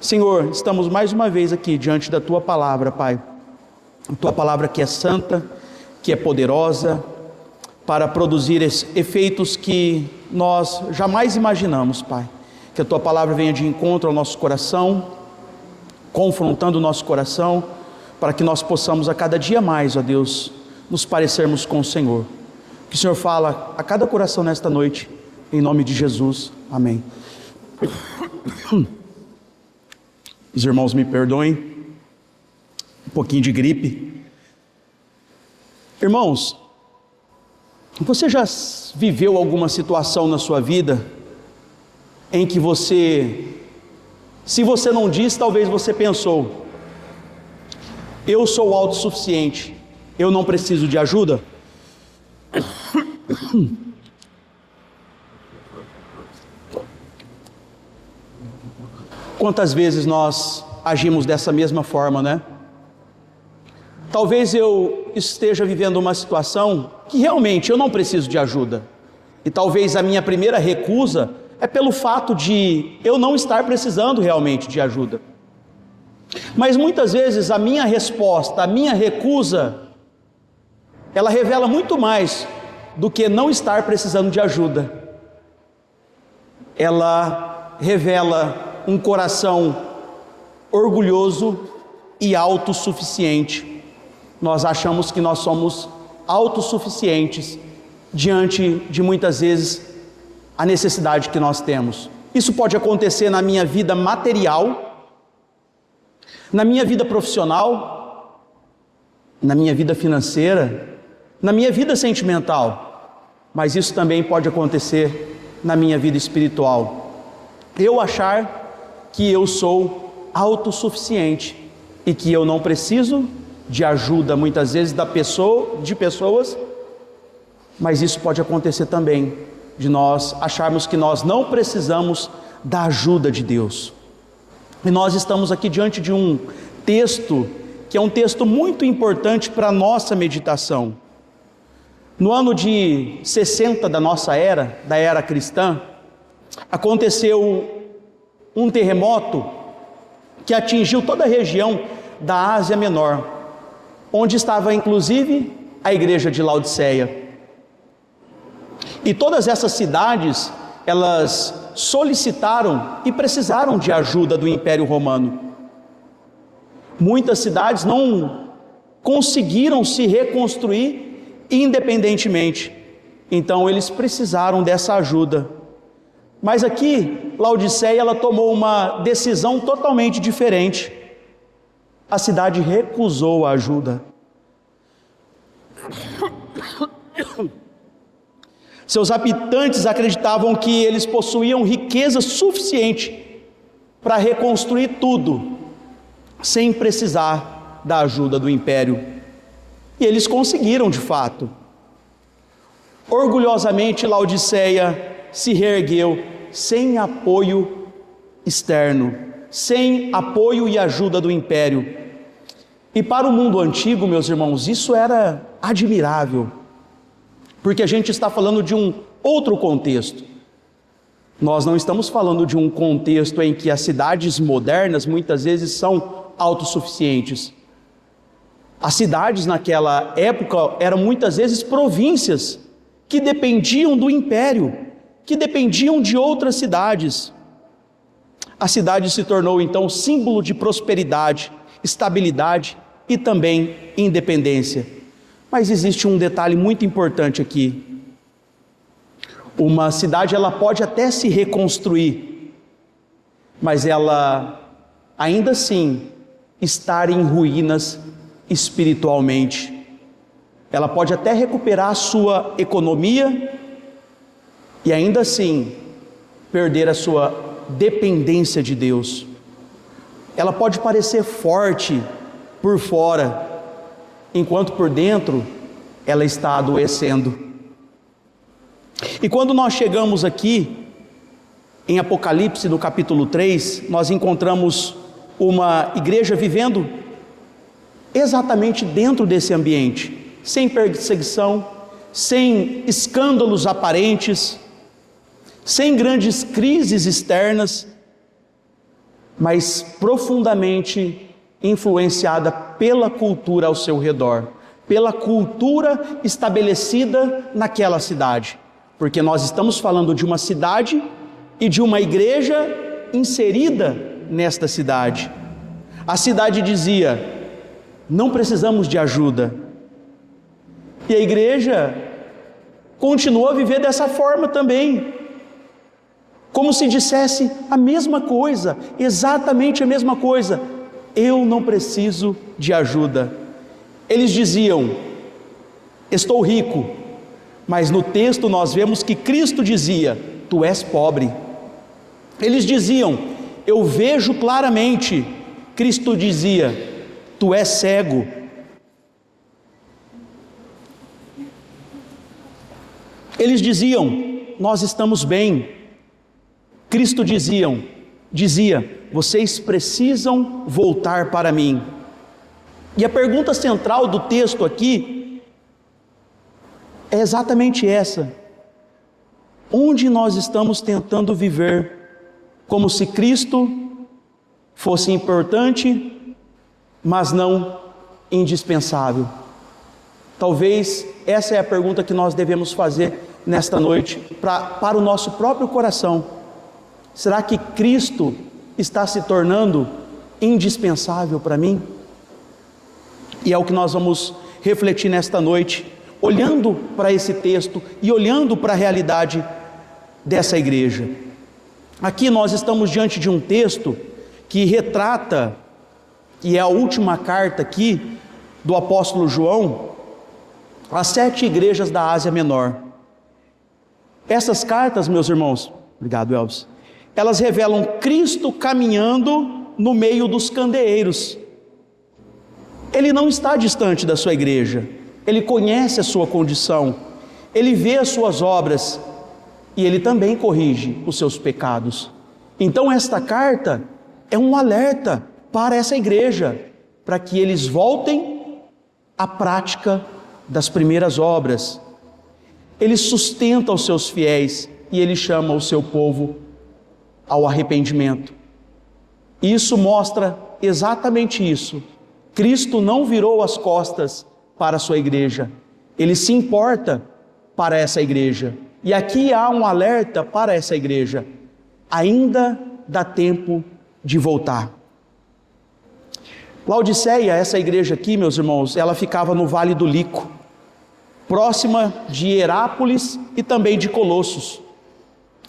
Senhor, estamos mais uma vez aqui diante da Tua Palavra, Pai. A Tua Palavra que é santa, que é poderosa, para produzir efeitos que nós jamais imaginamos, Pai. Que a Tua Palavra venha de encontro ao nosso coração, confrontando o nosso coração, para que nós possamos a cada dia mais, ó Deus, nos parecermos com o Senhor. Que o Senhor fala a cada coração nesta noite, em nome de Jesus. Amém. Os irmãos me perdoem, um pouquinho de gripe. Irmãos, você já viveu alguma situação na sua vida em que se você não diz, talvez você pensou: eu sou autossuficiente, eu não preciso de ajuda? Quantas vezes nós agimos dessa mesma forma, né? Talvez eu esteja vivendo uma situação que realmente eu não preciso de ajuda. E talvez a minha primeira recusa é pelo fato de eu não estar precisando realmente de ajuda. Mas muitas vezes a minha resposta, a minha recusa, ela revela muito mais do que não estar precisando de ajuda. Ela revela um coração orgulhoso e autossuficiente. Nós achamos que nós somos autossuficientes diante de muitas vezes a necessidade que nós temos. Isso pode acontecer na minha vida material, na minha vida profissional, na minha vida financeira, na minha vida sentimental, mas isso também pode acontecer na minha vida espiritual. Eu achar que eu sou autossuficiente e que eu não preciso de ajuda, muitas vezes de pessoas, mas isso pode acontecer também de nós acharmos que nós não precisamos da ajuda de Deus. E nós estamos aqui diante de um texto que é um texto muito importante para a nossa meditação. No ano de 60 da nossa era, da era cristã, aconteceu um terremoto que atingiu toda a região da Ásia Menor, onde estava inclusive a igreja de Laodiceia. E todas essas cidades, elas solicitaram e precisaram de ajuda do Império Romano. Muitas cidades não conseguiram se reconstruir independentemente, então eles precisaram dessa ajuda. Mas aqui, Laodiceia, ela tomou uma decisão totalmente diferente. A cidade recusou a ajuda. Seus habitantes acreditavam que eles possuíam riqueza suficiente para reconstruir tudo, sem precisar da ajuda do império. E eles conseguiram de fato. Orgulhosamente, Laodiceia se reergueu sem apoio externo, sem apoio e ajuda do império. E para o mundo antigo, meus irmãos, isso era admirável, porque a gente está falando de um outro contexto. Nós não estamos falando de um contexto em que as cidades modernas muitas vezes são autossuficientes. As cidades naquela época eram muitas vezes províncias que dependiam do império, que dependiam de outras cidades. A cidade se tornou então símbolo de prosperidade, estabilidade e também independência. Mas existe um detalhe muito importante aqui. Uma cidade, ela pode até se reconstruir, mas ela ainda assim estar em ruínas espiritualmente. Ela pode até recuperar a sua economia e ainda assim perder a sua dependência de Deus. Ela pode parecer forte por fora, enquanto por dentro ela está adoecendo. E quando nós chegamos aqui em Apocalipse, no capítulo 3, nós encontramos uma igreja vivendo exatamente dentro desse ambiente, sem perseguição, sem escândalos aparentes, sem grandes crises externas, mas profundamente influenciada pela cultura ao seu redor, pela cultura estabelecida naquela cidade, porque nós estamos falando de uma cidade e de uma igreja inserida nesta cidade. A cidade dizia: não precisamos de ajuda, e a igreja continuou a viver dessa forma também, como se dissesse a mesma coisa, exatamente a mesma coisa: eu não preciso de ajuda. Eles diziam: estou rico, mas no texto nós vemos que Cristo dizia: tu és pobre. Eles diziam: eu vejo claramente. Cristo dizia: tu és cego. Eles diziam: nós estamos bem. Cristo dizia: vocês precisam voltar para mim. E a pergunta central do texto aqui é exatamente essa: onde nós estamos tentando viver como se Cristo fosse importante, mas não indispensável? Talvez essa é a pergunta que nós devemos fazer nesta noite para o nosso próprio coração. Será que Cristo está se tornando indispensável para mim? E é o que nós vamos refletir nesta noite, olhando para esse texto e olhando para a realidade dessa igreja. Aqui nós estamos diante de um texto que retrata, e é a última carta aqui do apóstolo João, às 7 igrejas da Ásia Menor. Essas cartas, meus irmãos, obrigado, Elvis, elas revelam Cristo caminhando no meio dos candeeiros. Ele não está distante da sua igreja, ele conhece a sua condição, ele vê as suas obras e ele também corrige os seus pecados. Então esta carta é um alerta para essa igreja, para que eles voltem à prática das primeiras obras. Ele sustenta os seus fiéis e ele chama o seu povo ao arrependimento. Isso mostra exatamente isso. Cristo não virou as costas para a sua igreja, ele se importa para essa igreja. E aqui há um alerta para essa igreja: ainda dá tempo de voltar. Laodiceia, essa igreja aqui, meus irmãos, ela ficava no Vale do Lico, próxima de Hierápolis e também de Colossos.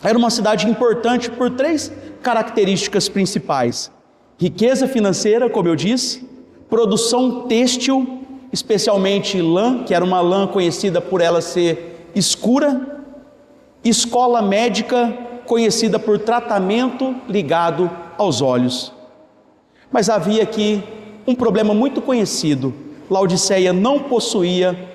Era uma cidade importante por 3 características principais: riqueza financeira, como eu disse, produção têxtil, especialmente lã, que era uma lã conhecida por ela ser escura, escola médica, conhecida por tratamento ligado aos olhos. Mas havia aqui um problema muito conhecido: Laodiceia não possuía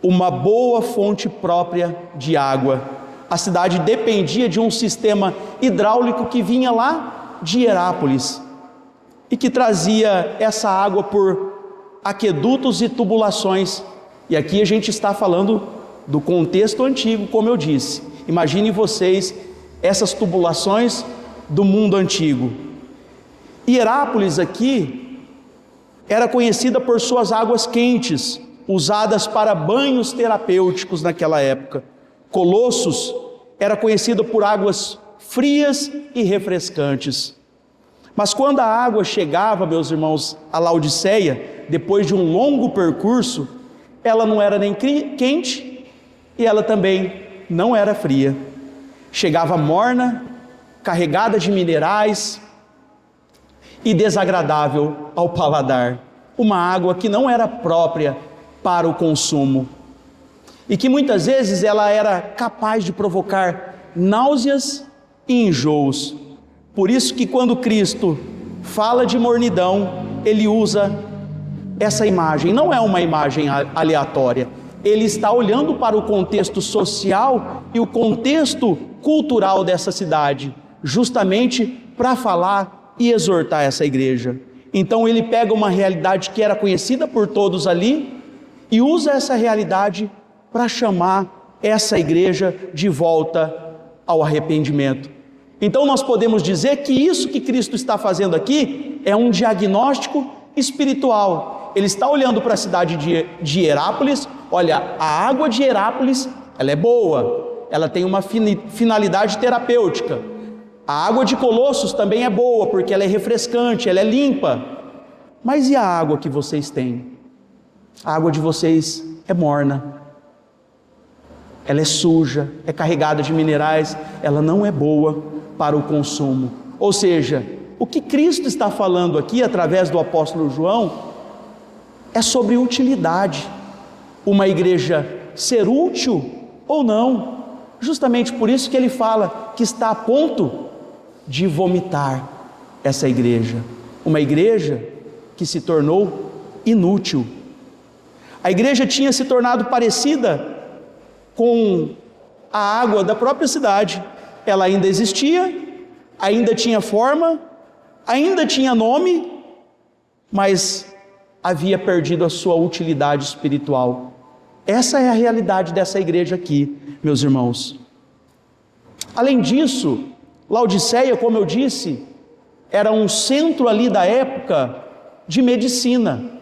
uma boa fonte própria de água. A cidade dependia de um sistema hidráulico que vinha lá de Hierápolis e que trazia essa água por aquedutos e tubulações. E aqui a gente está falando do contexto antigo, como eu disse. Imaginem vocês essas tubulações do mundo antigo. Hierápolis aqui era conhecida por suas águas quentes, usadas para banhos terapêuticos naquela época. Colossos era conhecido por águas frias e refrescantes. Mas quando a água chegava, meus irmãos, a Laodiceia, depois de um longo percurso, ela não era nem quente e ela também não era fria. Chegava morna, carregada de minerais e desagradável ao paladar. Uma água que não era própria para o consumo e que muitas vezes ela era capaz de provocar náuseas e enjoos. Por isso que quando Cristo fala de mornidão, ele usa essa imagem. Não é uma imagem aleatória. Ele está olhando para o contexto social e o contexto cultural dessa cidade, justamente para falar e exortar essa igreja. Então ele pega uma realidade que era conhecida por todos ali e usa essa realidade para chamar essa igreja de volta ao arrependimento. Então nós podemos dizer que isso que Cristo está fazendo aqui é um diagnóstico espiritual. Ele está olhando para a cidade de Herápolis. Olha, a água de Herápolis, ela é boa, ela tem uma finalidade terapêutica. A água de Colossos também é boa, porque ela é refrescante, ela é limpa. Mas e a água que vocês têm? A água de vocês é morna, ela é suja, é carregada de minerais, ela não é boa para o consumo. Ou seja, o que Cristo está falando aqui através do apóstolo João é sobre utilidade. Uma igreja ser útil ou não. Justamente por isso que ele fala que está a ponto de vomitar essa igreja. Uma igreja que se tornou inútil. A igreja tinha se tornado parecida com a água da própria cidade. Ela ainda existia, ainda tinha forma, ainda tinha nome, mas havia perdido a sua utilidade espiritual. Essa é a realidade dessa igreja aqui, meus irmãos. Além disso, Laodiceia, como eu disse, era um centro ali da época de medicina,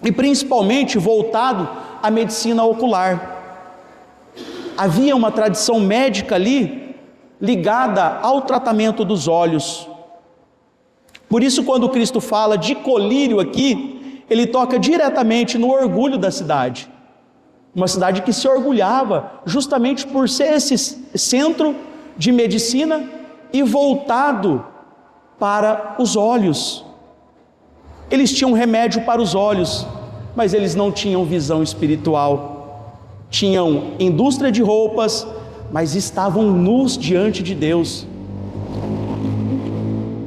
e principalmente voltado à medicina ocular. Havia uma tradição médica ali ligada ao tratamento dos olhos. Por isso, quando Cristo fala de colírio aqui, ele toca diretamente no orgulho da cidade. Uma cidade que se orgulhava justamente por ser esse centro de medicina e voltado para os olhos. Eles tinham remédio para os olhos, mas eles não tinham visão espiritual. Tinham indústria de roupas, mas estavam nus diante de Deus.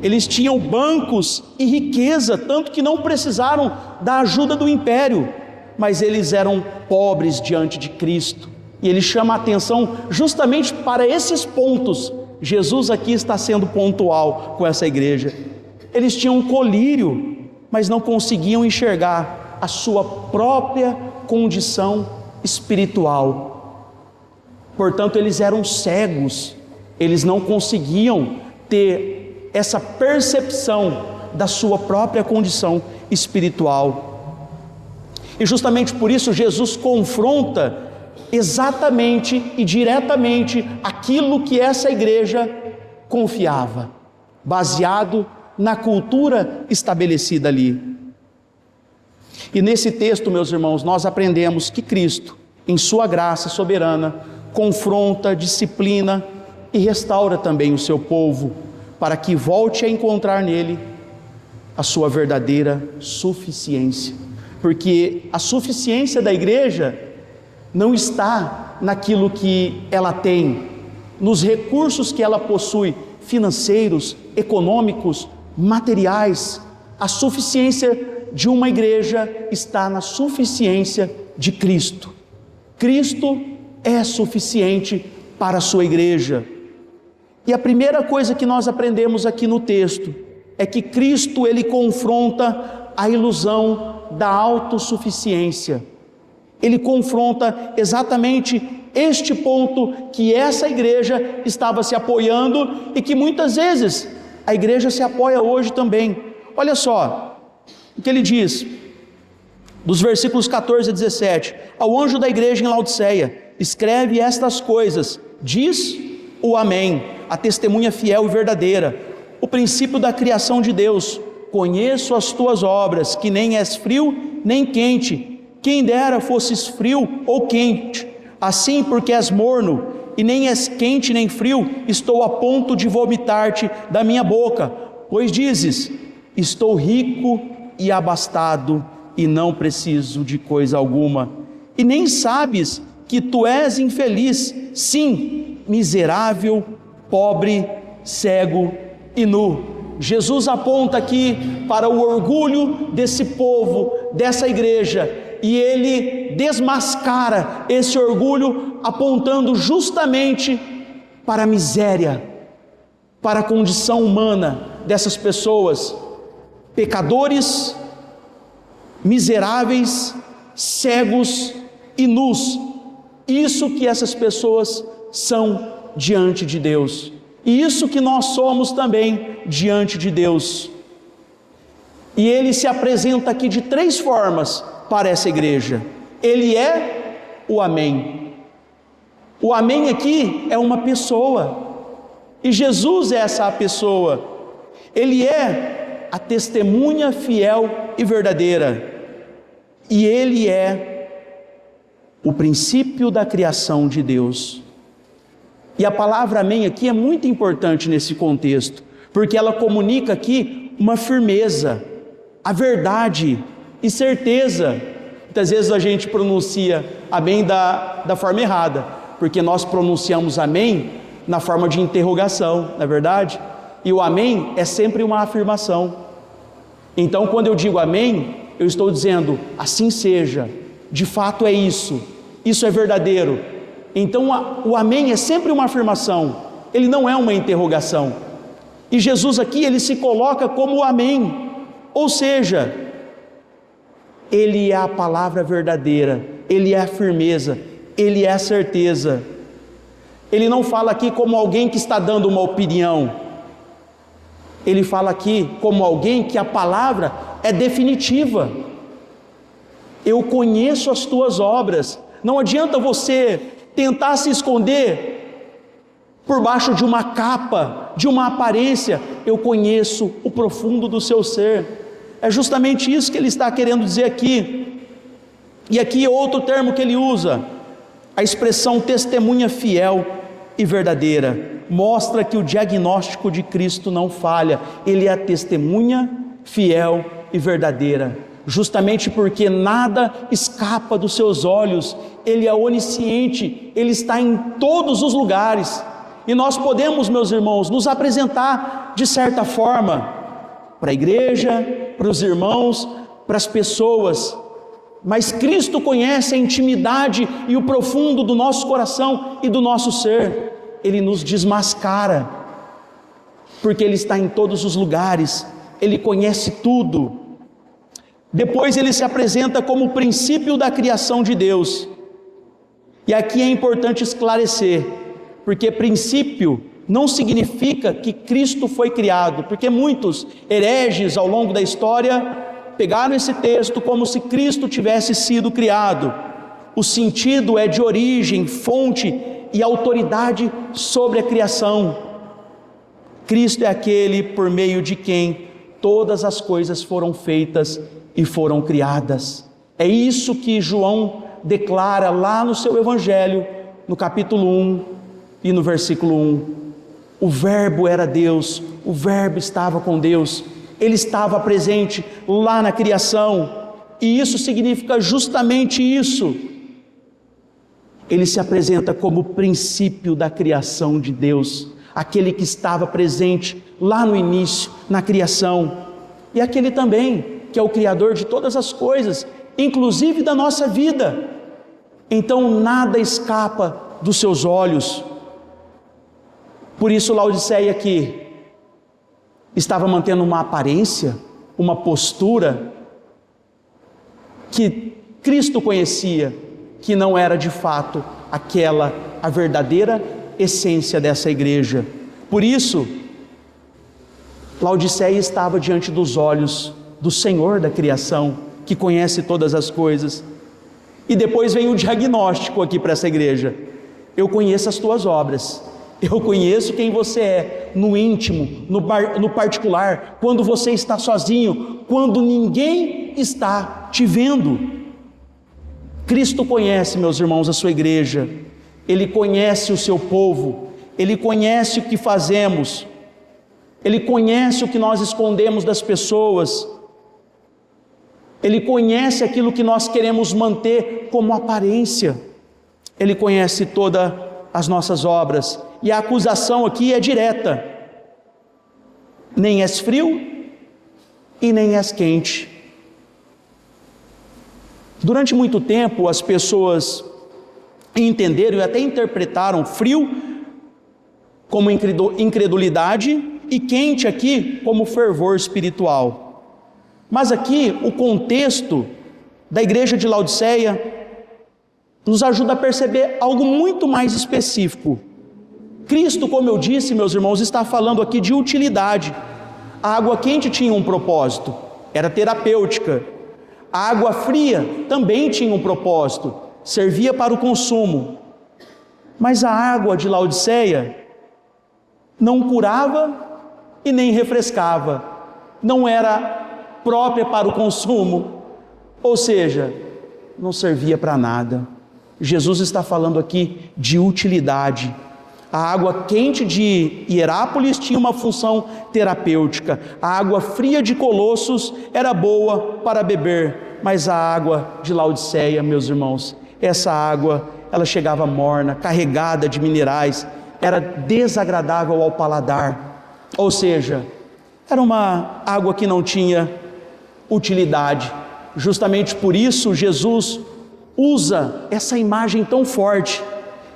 Eles tinham bancos e riqueza, tanto que não precisaram da ajuda do império, mas eles eram pobres diante de Cristo. E ele chama a atenção justamente para esses pontos. Jesus aqui está sendo pontual com essa igreja. Eles tinham um colírio, mas não conseguiam enxergar a sua própria condição espiritual. Portanto, eles eram cegos, eles não conseguiam ter essa percepção da sua própria condição espiritual. E justamente por isso Jesus confronta exatamente e diretamente aquilo que essa igreja confiava, baseado na cultura estabelecida ali. E nesse texto, meus irmãos, nós aprendemos que Cristo, em sua graça soberana, confronta, disciplina e restaura também o seu povo, para que volte a encontrar nele a sua verdadeira suficiência. Porque a suficiência da igreja não está naquilo que ela tem, nos recursos que ela possui, financeiros, econômicos, materiais. A suficiência de uma igreja está na suficiência de Cristo. Cristo é suficiente para a sua igreja. E a primeira coisa que nós aprendemos aqui no texto é que Cristo, ele confronta a ilusão da autossuficiência. Ele confronta exatamente este ponto que essa igreja estava se apoiando e que muitas vezes a igreja se apoia hoje também. Olha só o que ele diz, dos versículos 14 a 17: ao anjo da igreja em Laodiceia, escreve estas coisas, diz o Amém, a testemunha fiel e verdadeira, o princípio da criação de Deus. Conheço as tuas obras, que nem és frio nem quente. Quem dera fosses frio ou quente. Assim, porque és morno e nem és quente nem frio, estou a ponto de vomitar-te da minha boca. Pois dizes: estou rico e abastado e não preciso de coisa alguma. E nem sabes que tu és infeliz, sim, miserável, pobre, cego e nu. Jesus aponta aqui para o orgulho desse povo, dessa igreja, e ele desmascara esse orgulho, apontando justamente para a miséria, para a condição humana dessas pessoas, pecadores, miseráveis, cegos e nus. Isso que essas pessoas são diante de Deus. E isso que nós somos também diante de Deus. E Ele se apresenta aqui de 3 formas para essa igreja. Ele é o Amém. O Amém aqui é uma pessoa. E Jesus é essa pessoa. Ele é a testemunha fiel e verdadeira. E Ele é o princípio da criação de Deus. E a palavra amém aqui é muito importante nesse contexto, porque ela comunica aqui uma firmeza, a verdade e certeza. Muitas vezes a gente pronuncia amém da forma errada, porque nós pronunciamos amém na forma de interrogação, não é verdade? E o amém é sempre uma afirmação. Então, quando eu digo amém, eu estou dizendo, assim seja, de fato é isso é verdadeiro. Então, o amém é sempre uma afirmação, ele não é uma interrogação. E Jesus aqui, ele se coloca como o amém, ou seja, ele é a palavra verdadeira, ele é a firmeza, ele é a certeza. Ele não fala aqui como alguém que está dando uma opinião, ele fala aqui como alguém que a palavra é definitiva. Eu conheço as tuas obras. Não adianta você tentar se esconder por baixo de uma capa, de uma aparência. Eu conheço o profundo do seu ser. É justamente isso que ele está querendo dizer aqui. E aqui outro termo que ele usa, a expressão testemunha fiel e verdadeira, mostra que o diagnóstico de Cristo não falha. Ele é a testemunha fiel e verdadeira, justamente porque nada escapa dos seus olhos. Ele é onisciente, ele está em todos os lugares, e nós podemos, meus irmãos, nos apresentar de certa forma para a igreja, para os irmãos, para as pessoas, mas Cristo conhece a intimidade e o profundo do nosso coração e do nosso ser. Ele nos desmascara, porque Ele está em todos os lugares, Ele conhece tudo. Depois ele se apresenta como o princípio da criação de Deus. E aqui é importante esclarecer, porque princípio não significa que Cristo foi criado, porque muitos hereges ao longo da história pegaram esse texto como se Cristo tivesse sido criado. O sentido é de origem, fonte e autoridade sobre a criação. Cristo é aquele por meio de quem todas as coisas foram feitas e foram criadas. É isso que João declara lá no seu Evangelho, no capítulo 1 e no versículo 1. O Verbo era Deus, o Verbo estava com Deus, Ele estava presente lá na criação, e isso significa justamente isso. Ele se apresenta como o princípio da criação de Deus, aquele que estava presente lá no início, na criação, e aquele também que é o Criador de todas as coisas, inclusive da nossa vida. Então nada escapa dos seus olhos. Por isso Laodiceia aqui estava mantendo uma aparência, uma postura que Cristo conhecia, que não era de fato aquela a verdadeira essência dessa igreja. Por isso Laodiceia estava diante dos olhos do Senhor da criação, que conhece todas as coisas. E depois vem o diagnóstico aqui para essa igreja: eu conheço as tuas obras, eu conheço quem você é, no íntimo, no particular, quando você está sozinho, quando ninguém está te vendo. Cristo conhece, meus irmãos, a sua igreja, Ele conhece o seu povo, Ele conhece o que fazemos, Ele conhece o que nós escondemos das pessoas, Ele conhece aquilo que nós queremos manter como aparência, Ele conhece todas as nossas obras. E a acusação aqui é direta: nem és frio e nem és quente. Durante muito tempo as pessoas entenderam e até interpretaram frio como incredulidade e quente aqui como fervor espiritual. Mas aqui o contexto da igreja de Laodiceia nos ajuda a perceber algo muito mais específico. Cristo, como eu disse, meus irmãos, está falando aqui de utilidade. A água quente tinha um propósito, era terapêutica. A água fria também tinha um propósito, servia para o consumo. Mas a água de Laodiceia não curava e nem refrescava, não era própria para o consumo, ou seja, não servia para nada. Jesus está falando aqui de utilidade. A água quente de Hierápolis tinha uma função terapêutica, a água fria de Colossos era boa para beber, mas a água de Laodiceia, meus irmãos, essa água, ela chegava morna, carregada de minerais, era desagradável ao paladar, ou seja, era uma água que não tinha utilidade. Justamente por isso Jesus usa essa imagem tão forte: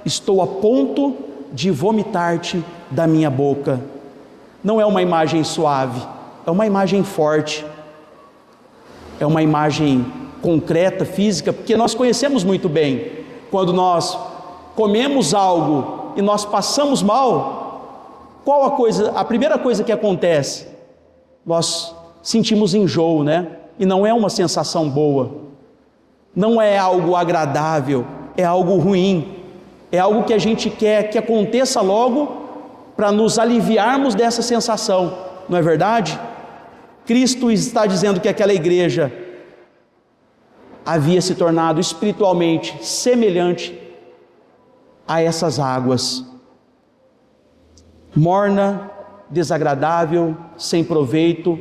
estou a ponto de vomitar-te da minha boca. Não é uma imagem suave, é uma imagem forte, é uma imagem concreta, física, porque nós conhecemos muito bem, quando nós comemos algo e nós passamos mal, a primeira coisa que acontece? Nós sentimos enjoo, né? E não é uma sensação boa, não é algo agradável, é algo ruim, é algo que a gente quer que aconteça logo para nos aliviarmos dessa sensação, não é verdade? Cristo está dizendo que aquela igreja havia se tornado espiritualmente semelhante a essas águas, morna, desagradável, sem proveito,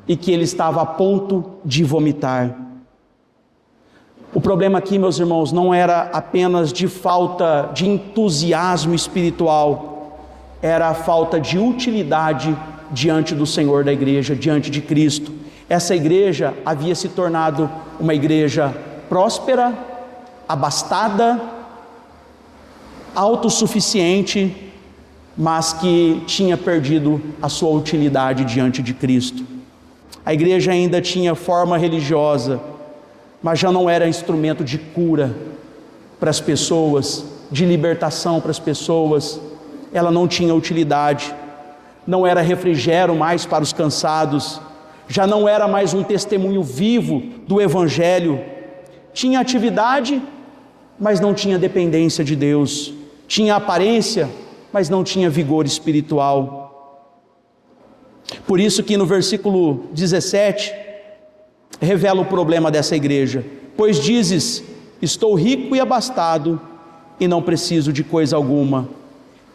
e que ele estava a ponto de vomitar. O problema aqui, meus irmãos, não era apenas de falta de entusiasmo espiritual, era a falta de utilidade diante do Senhor da igreja, diante de Cristo. Essa igreja havia se tornado uma igreja próspera, abastada, autossuficiente, mas que tinha perdido a sua utilidade diante de Cristo. A igreja ainda tinha forma religiosa, mas já não era instrumento de cura para as pessoas, de libertação para as pessoas. Ela não tinha utilidade, não era refrigério mais para os cansados, já não era mais um testemunho vivo do Evangelho. Tinha atividade, mas não tinha dependência de Deus, tinha aparência, mas não tinha vigor espiritual. Por isso que no versículo 17, revela o problema dessa igreja: pois dizes, estou rico e abastado, e não preciso de coisa alguma.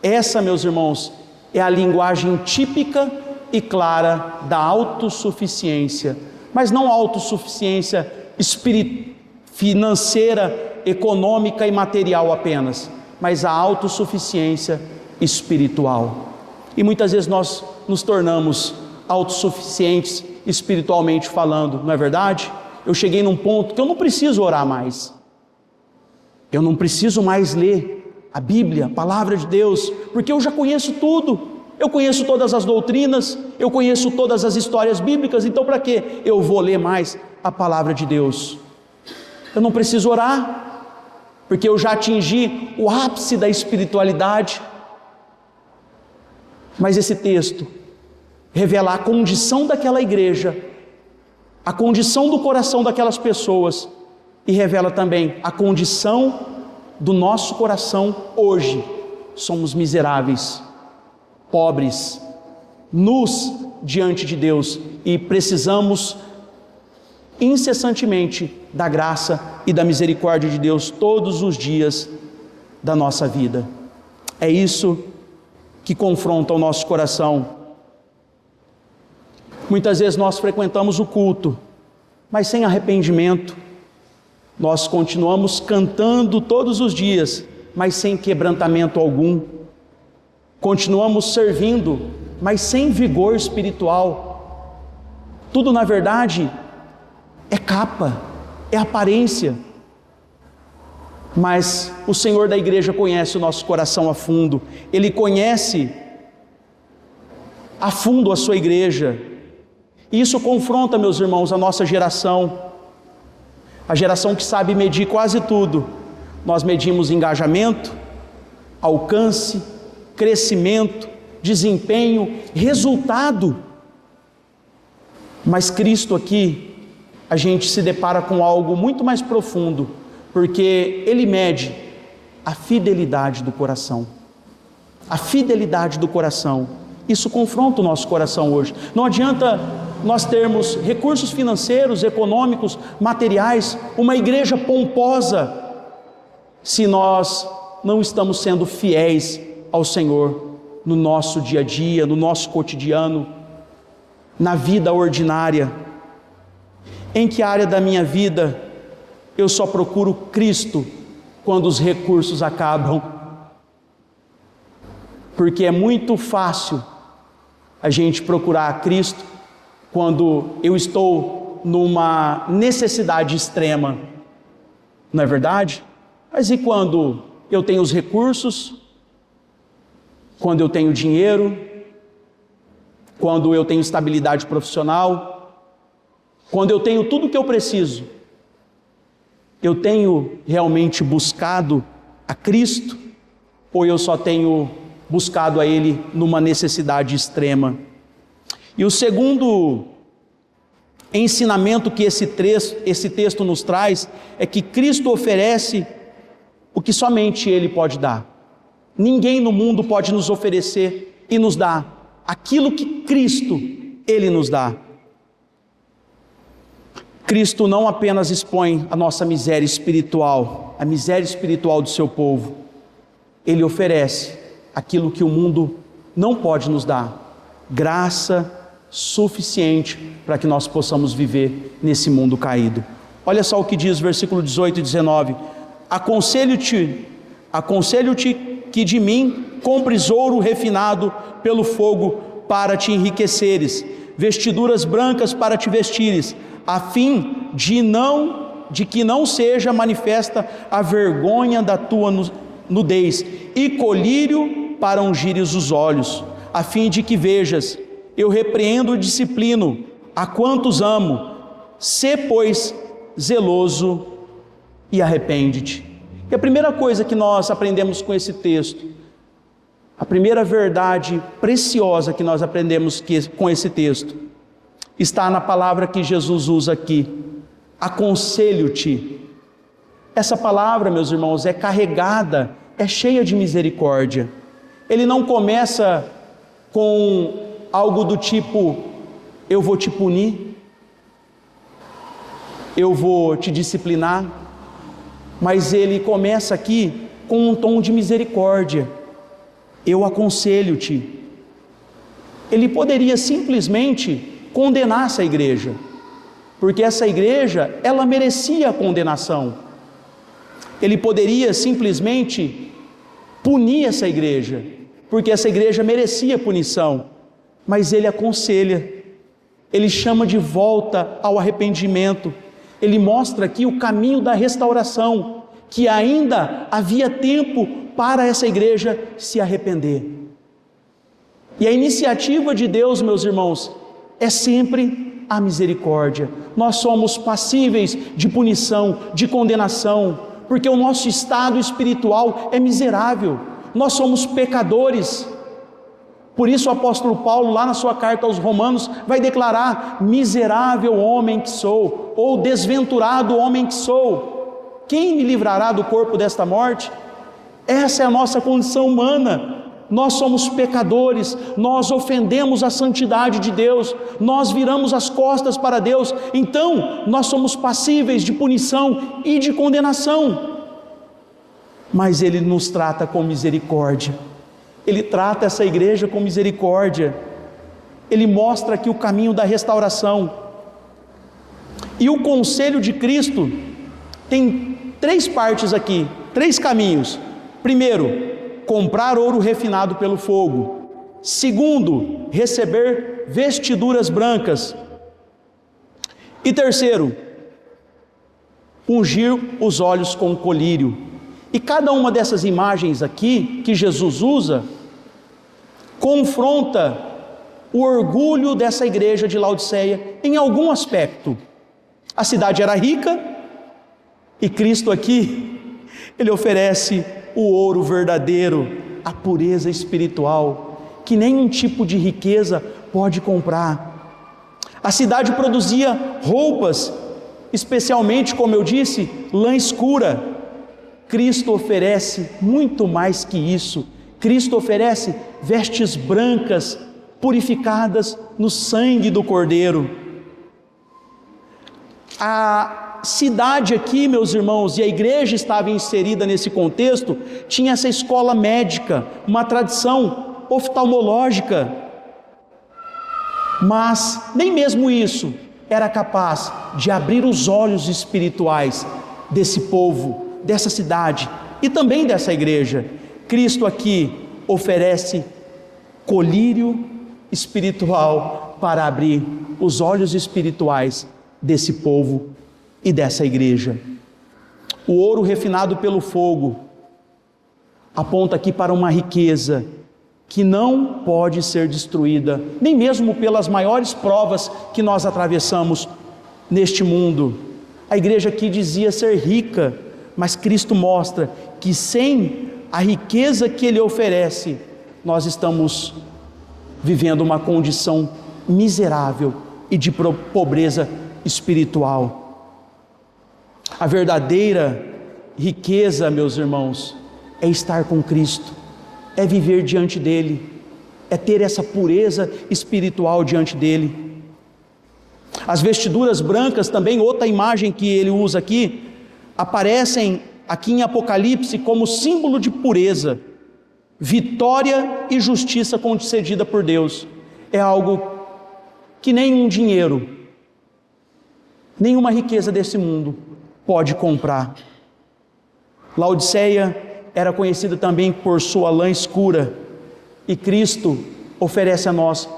Essa, meus irmãos, é a linguagem típica e clara da autossuficiência, mas não autossuficiência financeira, econômica e material apenas, mas a autossuficiência espiritual. E muitas vezes nós nos tornamos autossuficientes espiritualmente falando, não é verdade? Eu cheguei num ponto que eu não preciso orar mais, eu não preciso mais ler a Bíblia, a palavra de Deus, porque eu já conheço tudo, eu conheço todas as doutrinas, eu conheço todas as histórias bíblicas, então para que eu vou ler mais a palavra de Deus? Eu não preciso orar, porque eu já atingi o ápice da espiritualidade. Mas esse texto revela a condição daquela igreja, a condição do coração daquelas pessoas, e revela também a condição do nosso coração hoje. Somos miseráveis, pobres, nus diante de Deus, e precisamos incessantemente da graça e da misericórdia de Deus todos os dias da nossa vida. É isso que confronta o nosso coração. Muitas vezes nós frequentamos o culto, mas sem arrependimento. Nós continuamos cantando todos os dias, mas sem quebrantamento algum. Continuamos servindo, mas sem vigor espiritual. Tudo, na verdade, é capa, é aparência. Mas o Senhor da igreja conhece o nosso coração a fundo. Ele conhece a fundo a sua igreja. E isso confronta, meus irmãos, a nossa geração. A geração que sabe medir quase tudo. Nós medimos engajamento, alcance, crescimento, desempenho, resultado. Mas Cristo aqui, a gente se depara com algo muito mais profundo, porque Ele mede a fidelidade do coração. A fidelidade do coração. Isso confronta o nosso coração hoje. Não adianta nós termos recursos financeiros, econômicos, materiais, uma igreja pomposa, se nós não estamos sendo fiéis ao Senhor no nosso dia a dia, no nosso cotidiano, na vida ordinária. Em que área da minha vida eu só procuro Cristo quando os recursos acabam? Porque é muito fácil a gente procurar Cristo quando eu estou numa necessidade extrema, não é verdade? Mas e quando eu tenho os recursos, quando eu tenho dinheiro, quando eu tenho estabilidade profissional, quando eu tenho tudo o que eu preciso? Eu tenho realmente buscado a Cristo, ou eu só tenho buscado a Ele numa necessidade extrema? E o segundo ensinamento que esse texto nos traz é que Cristo oferece o que somente Ele pode dar. Ninguém no mundo pode nos oferecer e nos dar aquilo que Cristo, Ele nos dá. Cristo não apenas expõe a nossa miséria espiritual, a miséria espiritual do seu povo, Ele oferece aquilo que o mundo não pode nos dar, graça suficiente para que nós possamos viver nesse mundo caído. Olha só o que diz o versículo 18 e 19: Aconselho-te que de mim compres ouro refinado pelo fogo para te enriqueceres, vestiduras brancas para te vestires, a fim de que não seja manifesta a vergonha da tua nudez, e colírio para ungires os olhos, a fim de que vejas. Eu repreendo e disciplino a quantos amo. Sê, pois, zeloso e arrepende-te. E a primeira coisa que nós aprendemos com esse texto, a primeira verdade preciosa que nós aprendemos com esse texto, está na palavra que Jesus usa aqui: aconselho-te. Essa palavra, meus irmãos, é carregada, é cheia de misericórdia. Ele não começa com algo do tipo: eu vou te punir, eu vou te disciplinar, mas ele começa aqui com um tom de misericórdia: eu aconselho-te. Ele poderia simplesmente condenar essa igreja, porque essa igreja, ela merecia a condenação. Ele poderia simplesmente punir essa igreja, porque essa igreja merecia punição. Mas ele aconselha, ele chama de volta ao arrependimento, ele mostra aqui o caminho da restauração, que ainda havia tempo para essa igreja se arrepender. E a iniciativa de Deus, meus irmãos, é sempre a misericórdia. Nós somos passíveis de punição, de condenação, porque o nosso estado espiritual é miserável, nós somos pecadores. Por isso o apóstolo Paulo, lá na sua carta aos Romanos, vai declarar: miserável homem que sou, ou desventurado homem que sou, quem me livrará do corpo desta morte? Essa é a nossa condição humana. Nós somos pecadores, nós ofendemos a santidade de Deus, nós viramos as costas para Deus, então nós somos passíveis de punição e de condenação. Mas Ele nos trata com misericórdia, Ele trata essa igreja com misericórdia, Ele mostra aqui o caminho da restauração. E o conselho de Cristo tem 3 partes aqui, 3 caminhos. Primeiro, comprar ouro refinado pelo fogo. Segundo, receber vestiduras brancas. E terceiro, ungir os olhos com colírio. E cada uma dessas imagens aqui que Jesus usa confronta o orgulho dessa igreja de Laodiceia em algum aspecto. A cidade era rica e Cristo aqui, Ele oferece o ouro verdadeiro, a pureza espiritual, que nenhum tipo de riqueza pode comprar. A cidade produzia roupas, especialmente, como eu disse, lã escura. Cristo oferece muito mais que isso. Cristo oferece vestes brancas, purificadas no sangue do Cordeiro. A cidade aqui, meus irmãos, e a igreja estava inserida nesse contexto, tinha essa escola médica, uma tradição oftalmológica, mas nem mesmo isso era capaz de abrir os olhos espirituais desse povo, dessa cidade e também dessa igreja. Cristo aqui oferece colírio espiritual para abrir os olhos espirituais desse povo e dessa igreja. O ouro refinado pelo fogo aponta aqui para uma riqueza que não pode ser destruída, nem mesmo pelas maiores provas que nós atravessamos neste mundo. A igreja aqui dizia ser rica, mas Cristo mostra que sem a riqueza que Ele oferece, nós estamos vivendo uma condição miserável e de pobreza espiritual. A verdadeira riqueza, meus irmãos, é estar com Cristo, é viver diante dEle, é ter essa pureza espiritual diante dEle. As vestiduras brancas também, outra imagem que ele usa aqui, aparecem aqui em Apocalipse como símbolo de pureza, vitória e justiça concedida por Deus. É algo que nenhum dinheiro, nenhuma riqueza desse mundo pode comprar. Laodiceia era conhecida também por sua lã escura, e Cristo oferece a nós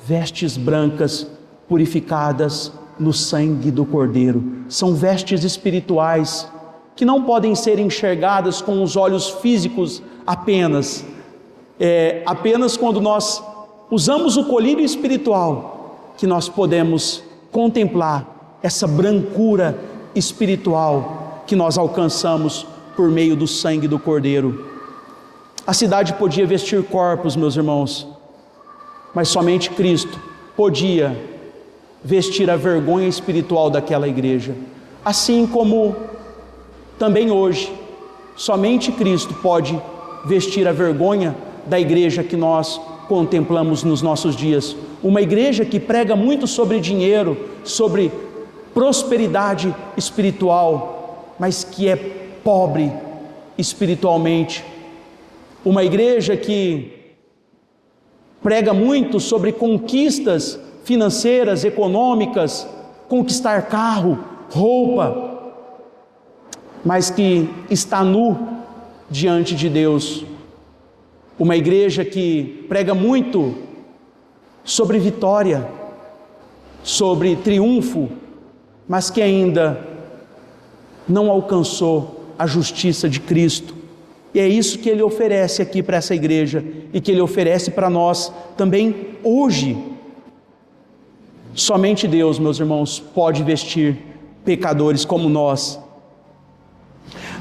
vestes brancas, purificadas no sangue do Cordeiro. São vestes espirituais que não podem ser enxergadas com os olhos físicos apenas. Apenas quando nós usamos o colírio espiritual que nós podemos contemplar essa brancura espiritual que nós alcançamos por meio do sangue do Cordeiro. A cidade podia vestir corpos, meus irmãos, mas somente Cristo podia vestir a vergonha espiritual daquela igreja. Assim como também hoje, somente Cristo pode vestir a vergonha da igreja que nós contemplamos nos nossos dias. Uma igreja que prega muito sobre dinheiro, sobre prosperidade espiritual, mas que é pobre espiritualmente. Uma igreja que prega muito sobre conquistas financeiras, econômicas, conquistar carro, roupa, mas que está nu diante de Deus. Uma igreja que prega muito sobre vitória, sobre triunfo, mas que ainda não alcançou a justiça de Cristo. E é isso que Ele oferece aqui para essa igreja e que Ele oferece para nós também hoje. Somente Deus, meus irmãos, pode vestir pecadores como nós.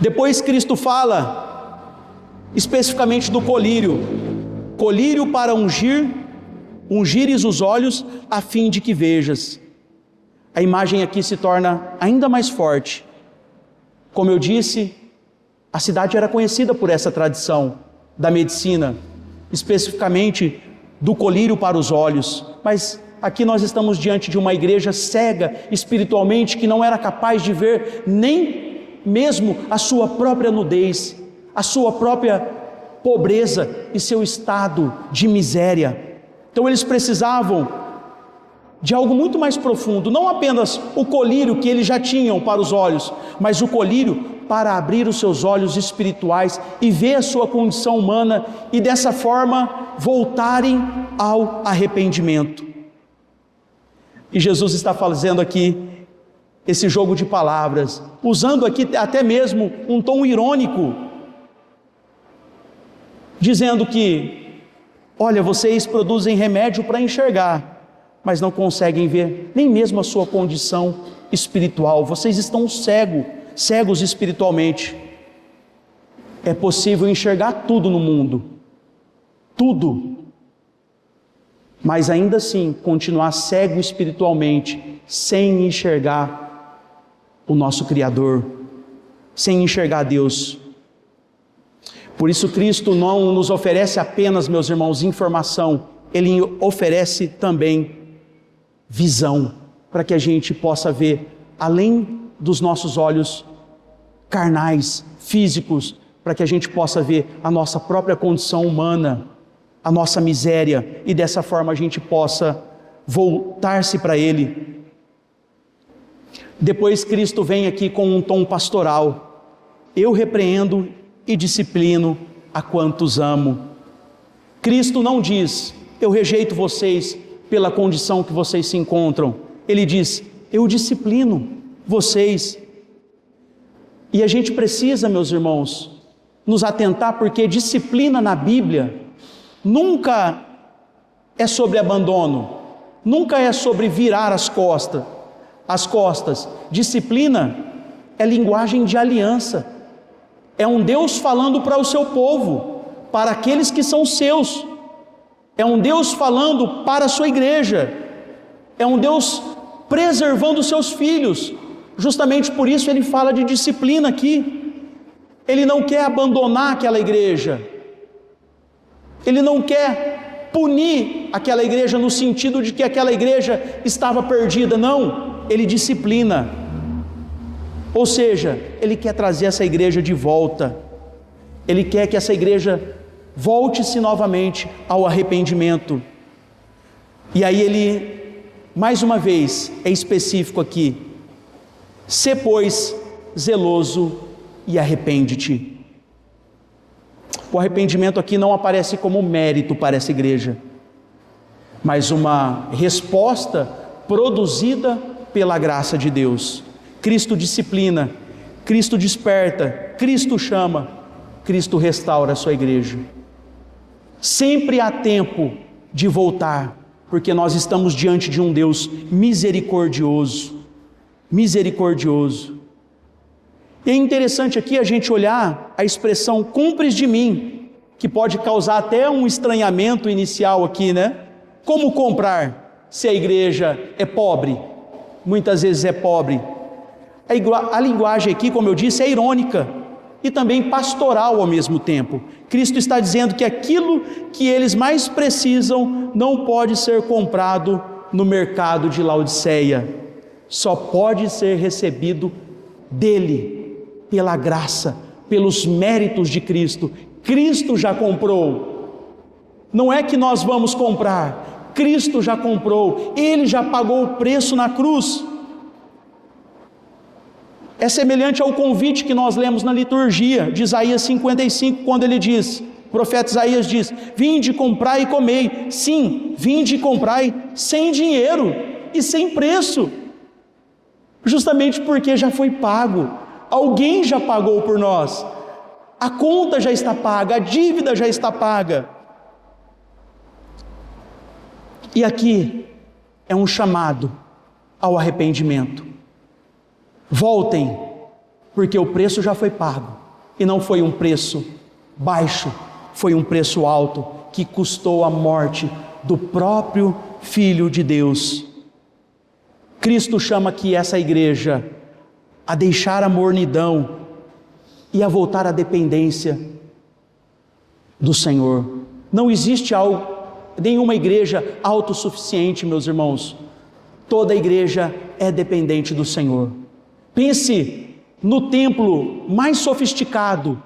Depois Cristo fala especificamente do colírio. Colírio para ungires os olhos a fim de que vejas. A imagem aqui se torna ainda mais forte. Como eu disse, a cidade era conhecida por essa tradição da medicina, especificamente do colírio para os olhos, mas aqui nós estamos diante de uma igreja cega espiritualmente, que não era capaz de ver nem mesmo a sua própria nudez, a sua própria pobreza e seu estado de miséria. Então eles precisavam de algo muito mais profundo, não apenas o colírio que eles já tinham para os olhos, mas o colírio para abrir os seus olhos espirituais e ver a sua condição humana e dessa forma voltarem ao arrependimento. E Jesus está fazendo aqui esse jogo de palavras, usando aqui até mesmo um tom irônico, dizendo que, olha, vocês produzem remédio para enxergar, mas não conseguem ver nem mesmo a sua condição espiritual. Vocês estão cegos espiritualmente. É possível enxergar tudo no mundo, tudo, mas ainda assim continuar cego espiritualmente, sem enxergar o nosso Criador, sem enxergar Deus. Por isso Cristo não nos oferece apenas, meus irmãos, informação, Ele oferece também visão, para que a gente possa ver além dos nossos olhos carnais, físicos, para que a gente possa ver a nossa própria condição humana, a nossa miséria, e dessa forma a gente possa voltar-se para Ele. Depois Cristo vem aqui com um tom pastoral: eu repreendo e disciplino a quantos amo. Cristo não diz: eu rejeito vocês pela condição que vocês se encontram. Ele diz: eu disciplino vocês. E a gente precisa, meus irmãos, nos atentar, porque disciplina na Bíblia nunca é sobre abandono, nunca é sobre virar as costas. Disciplina é linguagem de aliança, é um Deus falando para o seu povo, para aqueles que são seus, é um Deus falando para a sua igreja, é um Deus preservando os seus filhos. Justamente por isso Ele fala de disciplina aqui. Ele não quer abandonar aquela igreja, Ele não quer punir aquela igreja no sentido de que aquela igreja estava perdida, não, Ele disciplina, ou seja, Ele quer trazer essa igreja de volta, Ele quer que essa igreja volte-se novamente ao arrependimento. E aí Ele, mais uma vez, é específico aqui: sê, pois, zeloso e arrepende-te. O arrependimento aqui não aparece como mérito para essa igreja, mas uma resposta produzida pela graça de Deus. Cristo disciplina, Cristo desperta, Cristo chama, Cristo restaura a sua igreja. Sempre há tempo de voltar, porque nós estamos diante de um Deus misericordioso. E é interessante aqui a gente olhar a expressão cumpres de mim, que pode causar até um estranhamento inicial aqui, né? Como comprar se a igreja é pobre? Muitas vezes é pobre. A linguagem aqui, como eu disse, é irônica e também pastoral ao mesmo tempo. Cristo está dizendo que aquilo que eles mais precisam não pode ser comprado no mercado de Laodiceia, só pode ser recebido dele, pela graça, pelos méritos de Cristo. Cristo já comprou, não é que nós vamos comprar, Cristo já comprou, Ele já pagou o preço na cruz. É semelhante ao convite que nós lemos na liturgia de Isaías 55, quando ele diz, o profeta Isaías diz: vinde, comprai e comei. Sim, vinde e comprai sem dinheiro e sem preço, justamente porque já foi pago, alguém já pagou por nós, a conta já está paga, a dívida já está paga. E aqui é um chamado ao arrependimento. Voltem, porque o preço já foi pago, e não foi um preço baixo, foi um preço alto, que custou a morte do próprio Filho de Deus. Cristo chama aqui essa igreja a deixar a mornidão e a voltar à dependência do Senhor. Não existe nenhuma igreja autossuficiente, meus irmãos. Toda igreja é dependente do Senhor. Pense no templo mais sofisticado,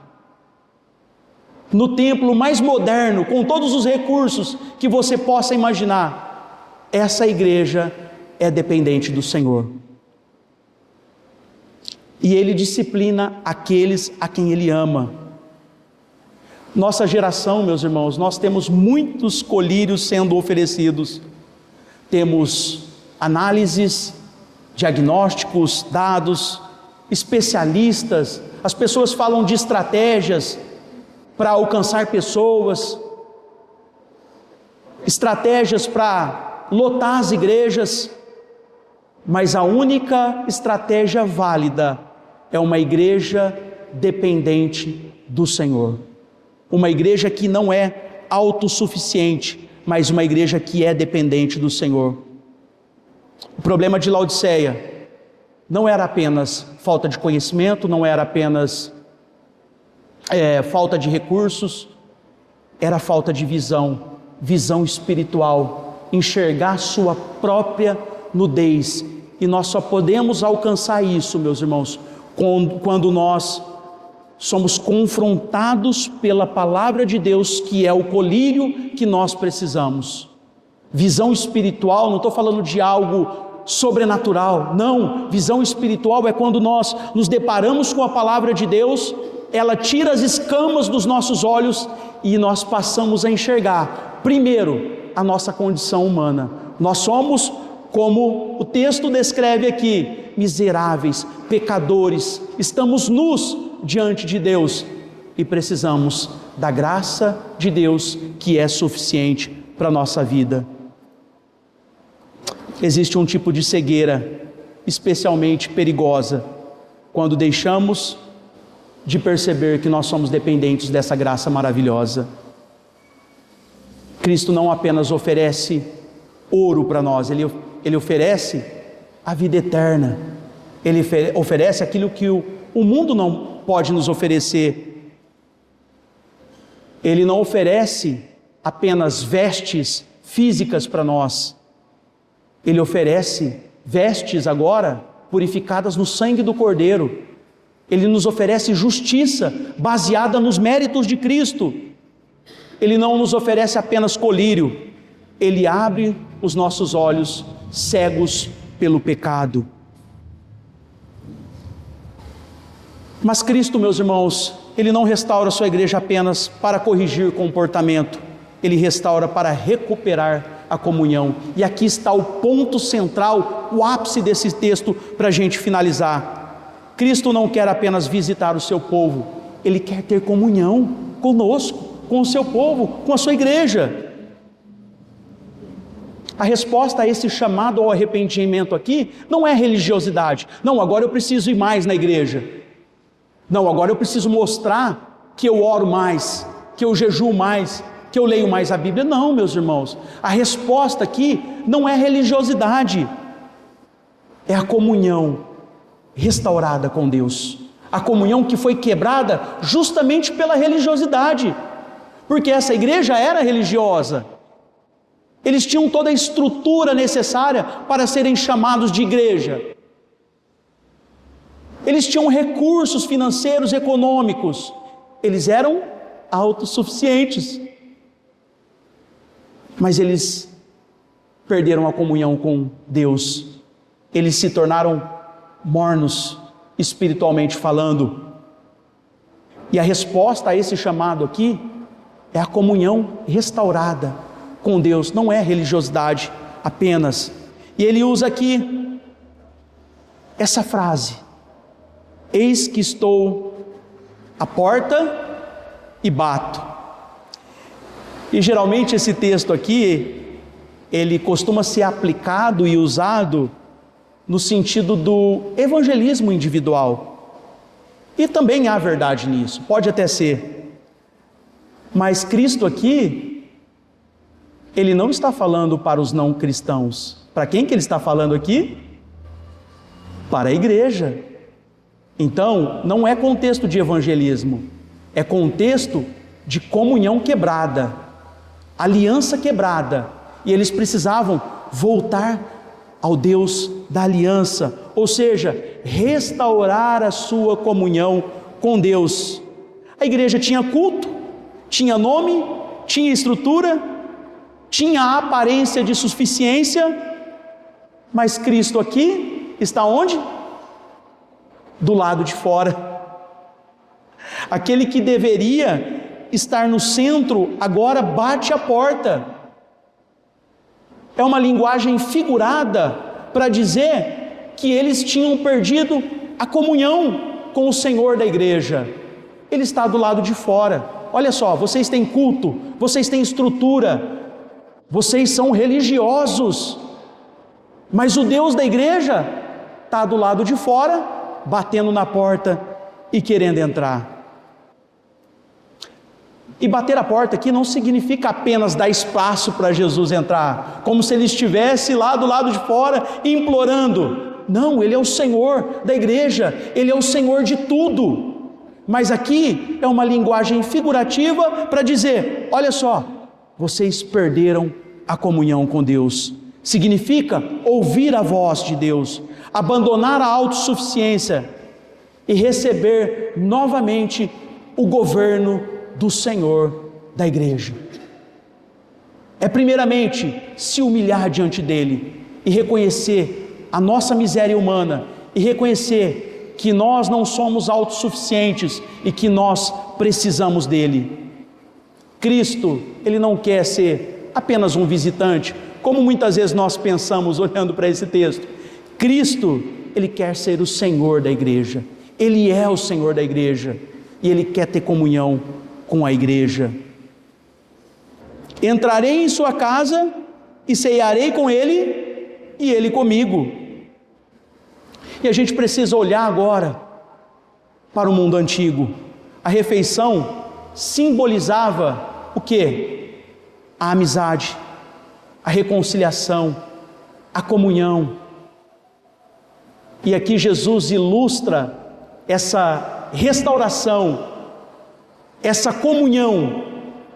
no templo mais moderno, com todos os recursos que você possa imaginar. Essa igreja é dependente do Senhor. E Ele disciplina aqueles a quem Ele ama. Nossa geração, meus irmãos, nós temos muitos colírios sendo oferecidos. Temos análises, diagnósticos, dados, especialistas. As pessoas falam de estratégias para alcançar pessoas, estratégias para lotar as igrejas, mas a única estratégia válida é uma igreja dependente do Senhor, uma igreja que não é autossuficiente, mas uma igreja que é dependente do Senhor. O problema de Laodiceia não era apenas falta de conhecimento, não era apenas falta de recursos, era falta de visão espiritual, enxergar sua própria nudez. E nós só podemos alcançar isso, meus irmãos, quando nós somos confrontados pela palavra de Deus, que é o colírio que nós precisamos. Visão espiritual, não estou falando de algo sobrenatural, não. Visão espiritual é quando nós nos deparamos com a palavra de Deus, ela tira as escamas dos nossos olhos e nós passamos a enxergar, primeiro, a nossa condição humana. Nós somos, como o texto descreve aqui, miseráveis, pecadores, estamos nus diante de Deus e precisamos da graça de Deus, que é suficiente para a nossa vida. Existe um tipo de cegueira especialmente perigosa quando deixamos de perceber que nós somos dependentes dessa graça maravilhosa. Cristo não apenas oferece ouro para nós, Ele oferece a vida eterna, Ele oferece aquilo que o mundo não pode nos oferecer. Ele não oferece apenas vestes físicas para nós, Ele oferece vestes agora purificadas no sangue do Cordeiro. Ele nos oferece justiça baseada nos méritos de Cristo. Ele não nos oferece apenas colírio, Ele abre os nossos olhos cegos pelo pecado. Mas Cristo, meus irmãos, Ele não restaura a sua igreja apenas para corrigir comportamento, Ele restaura para recuperar a comunhão. E aqui está o ponto central, o ápice desse texto para a gente finalizar. Cristo não quer apenas visitar o seu povo, Ele quer ter comunhão conosco, com o seu povo, com a sua igreja. A resposta a esse chamado ao arrependimento aqui não é religiosidade. Não, agora eu preciso ir mais na igreja. Não, agora eu preciso mostrar que eu oro mais, que eu jejuo mais, que eu leio mais a Bíblia. Não, meus irmãos, a resposta aqui não é religiosidade, é a comunhão restaurada com Deus, a comunhão que foi quebrada justamente pela religiosidade, porque essa igreja era religiosa, eles tinham toda a estrutura necessária para serem chamados de igreja, eles tinham recursos financeiros, econômicos, eles eram autossuficientes, mas eles perderam a comunhão com Deus, eles se tornaram mornos, espiritualmente falando. E a resposta a esse chamado aqui é a comunhão restaurada com Deus, não é religiosidade apenas. E ele usa aqui essa frase: eis que estou à porta e bato. E geralmente esse texto aqui, ele costuma ser aplicado e usado no sentido do evangelismo individual. E também há verdade nisso, pode até ser. Mas Cristo aqui, Ele não está falando para os não cristãos. Para quem que Ele está falando aqui? Para a igreja. Então, não é contexto de evangelismo, é contexto de comunhão quebrada, aliança quebrada. E eles precisavam voltar ao Deus da aliança, ou seja, restaurar a sua comunhão com Deus. A igreja tinha culto, tinha nome, tinha estrutura, tinha a aparência de suficiência, mas Cristo aqui está onde? Do lado de fora. Aquele que deveria estar no centro, agora bate a porta. É uma linguagem figurada para dizer que eles tinham perdido a comunhão com o Senhor da igreja. Ele está do lado de fora. Olha só, vocês têm culto, vocês têm estrutura, vocês são religiosos, mas o Deus da igreja está do lado de fora, batendo na porta e querendo entrar. E bater a porta aqui não significa apenas dar espaço para Jesus entrar, como se ele estivesse lá do lado de fora implorando. Não, ele é o Senhor da igreja, ele é o Senhor de tudo. Mas aqui é uma linguagem figurativa para dizer: olha só, vocês perderam a comunhão com Deus. Significa ouvir a voz de Deus, abandonar a autossuficiência e receber novamente o governo do Senhor da igreja. É primeiramente se humilhar diante dele e reconhecer a nossa miséria humana e reconhecer que nós não somos autossuficientes e que nós precisamos dele. Cristo, ele não quer ser apenas um visitante, como muitas vezes nós pensamos olhando para esse texto. Cristo, ele quer ser o Senhor da igreja. Ele é o Senhor da igreja e ele quer ter comunhão com a igreja. Entrarei em sua casa e cearei com ele e ele comigo. E a gente precisa olhar agora para o mundo antigo. A refeição simbolizava o quê? A amizade, a reconciliação, a comunhão. E aqui Jesus ilustra essa restauração, essa comunhão,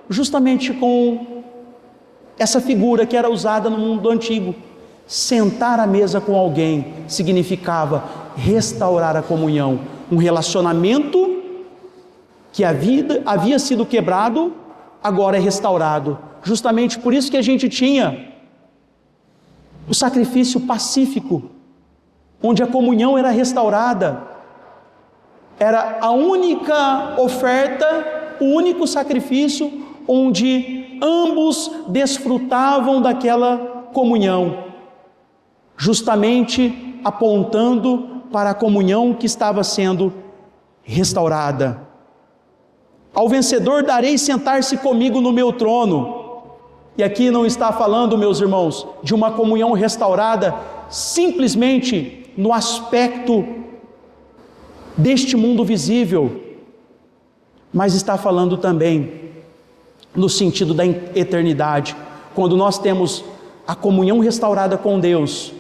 justamente com essa figura que era usada no mundo antigo. Sentar à mesa com alguém significava restaurar a comunhão, um relacionamento que havia sido quebrado, agora é restaurado. Justamente por isso que a gente tinha o sacrifício pacífico, onde a comunhão era restaurada. Era a única oferta, o único sacrifício onde ambos desfrutavam daquela comunhão, justamente apontando para a comunhão que estava sendo restaurada. Ao vencedor darei sentar-se comigo no meu trono. E aqui não está falando, meus irmãos, de uma comunhão restaurada simplesmente no aspecto deste mundo visível, mas está falando também no sentido da eternidade. Quando nós temos a comunhão restaurada com Deus,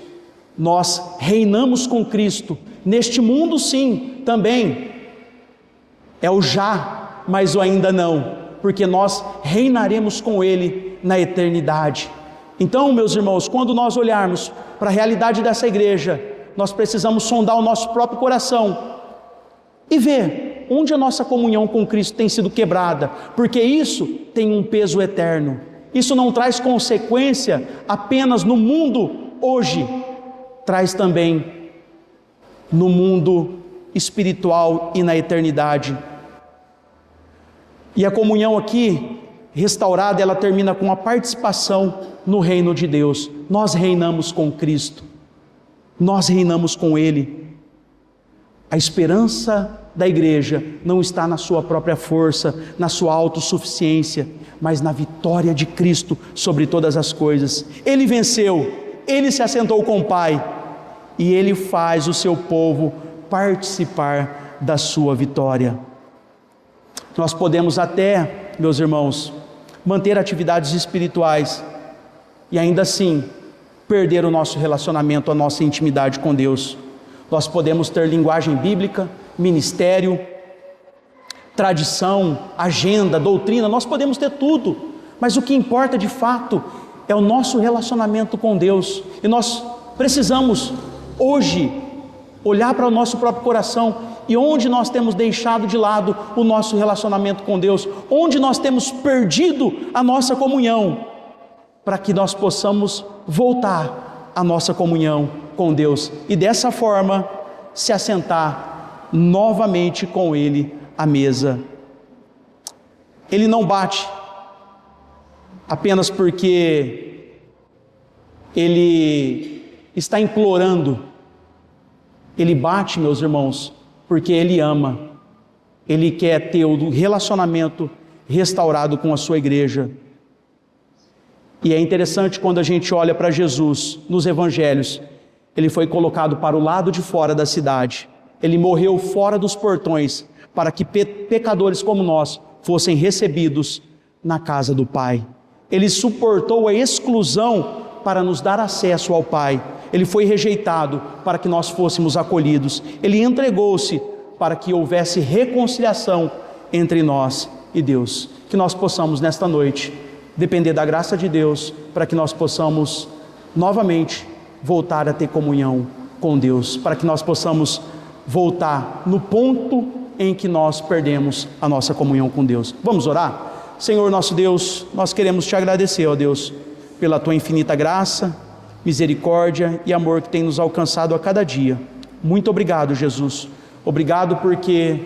nós reinamos com Cristo, neste mundo sim, também, é o já, mas o ainda não, porque nós reinaremos com Ele na eternidade. Então, meus irmãos, quando nós olharmos para a realidade dessa igreja, nós precisamos sondar o nosso próprio coração e ver onde a nossa comunhão com Cristo tem sido quebrada, porque isso tem um peso eterno. Isso não traz consequência apenas no mundo hoje, traz também no mundo espiritual e na eternidade. E a comunhão aqui restaurada, ela termina com a participação no reino de Deus. Nós reinamos com Cristo, nós reinamos com Ele. A esperança da igreja não está na sua própria força, na sua autossuficiência, mas na vitória de Cristo sobre todas as coisas. Ele venceu, Ele se assentou com o Pai e Ele faz o seu povo participar da sua vitória. Nós podemos até, meus irmãos, manter atividades espirituais e ainda assim perder o nosso relacionamento, a nossa intimidade com Deus. Nós podemos ter linguagem bíblica, ministério, tradição, agenda, doutrina, nós podemos ter tudo, mas o que importa de fato é o nosso relacionamento com Deus. E nós precisamos hoje olhar para o nosso próprio coração e onde nós temos deixado de lado o nosso relacionamento com Deus, onde nós temos perdido a nossa comunhão, para que nós possamos voltar à nossa comunhão com Deus e dessa forma se assentar novamente com Ele à mesa. Ele não bate apenas porque Ele está implorando. Ele bate, meus irmãos, porque Ele ama. Ele quer ter o relacionamento restaurado com a sua igreja. E é interessante quando a gente olha para Jesus nos evangelhos. Ele foi colocado para o lado de fora da cidade. Ele morreu fora dos portões, para que pecadores como nós fossem recebidos na casa do Pai. Ele suportou a exclusão para nos dar acesso ao Pai. Ele foi rejeitado para que nós fôssemos acolhidos. Ele entregou-se para que houvesse reconciliação entre nós e Deus. Que nós possamos nesta noite depender da graça de Deus para que nós possamos novamente voltar a ter comunhão com Deus, para que nós possamos voltar no ponto em que nós perdemos a nossa comunhão com Deus. Vamos orar? Senhor nosso Deus, nós queremos te agradecer, ó Deus, pela tua infinita graça, misericórdia e amor que tem nos alcançado a cada dia. Muito obrigado, Jesus. Obrigado porque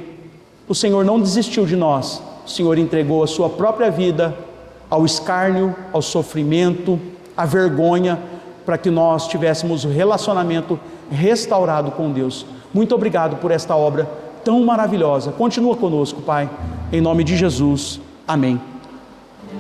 o Senhor não desistiu de nós. O Senhor entregou a sua própria vida ao escárnio, ao sofrimento, à vergonha, para que nós tivéssemos o relacionamento restaurado com Deus. Muito obrigado por esta obra tão maravilhosa. Continua conosco, Pai, em nome de Jesus. Amém.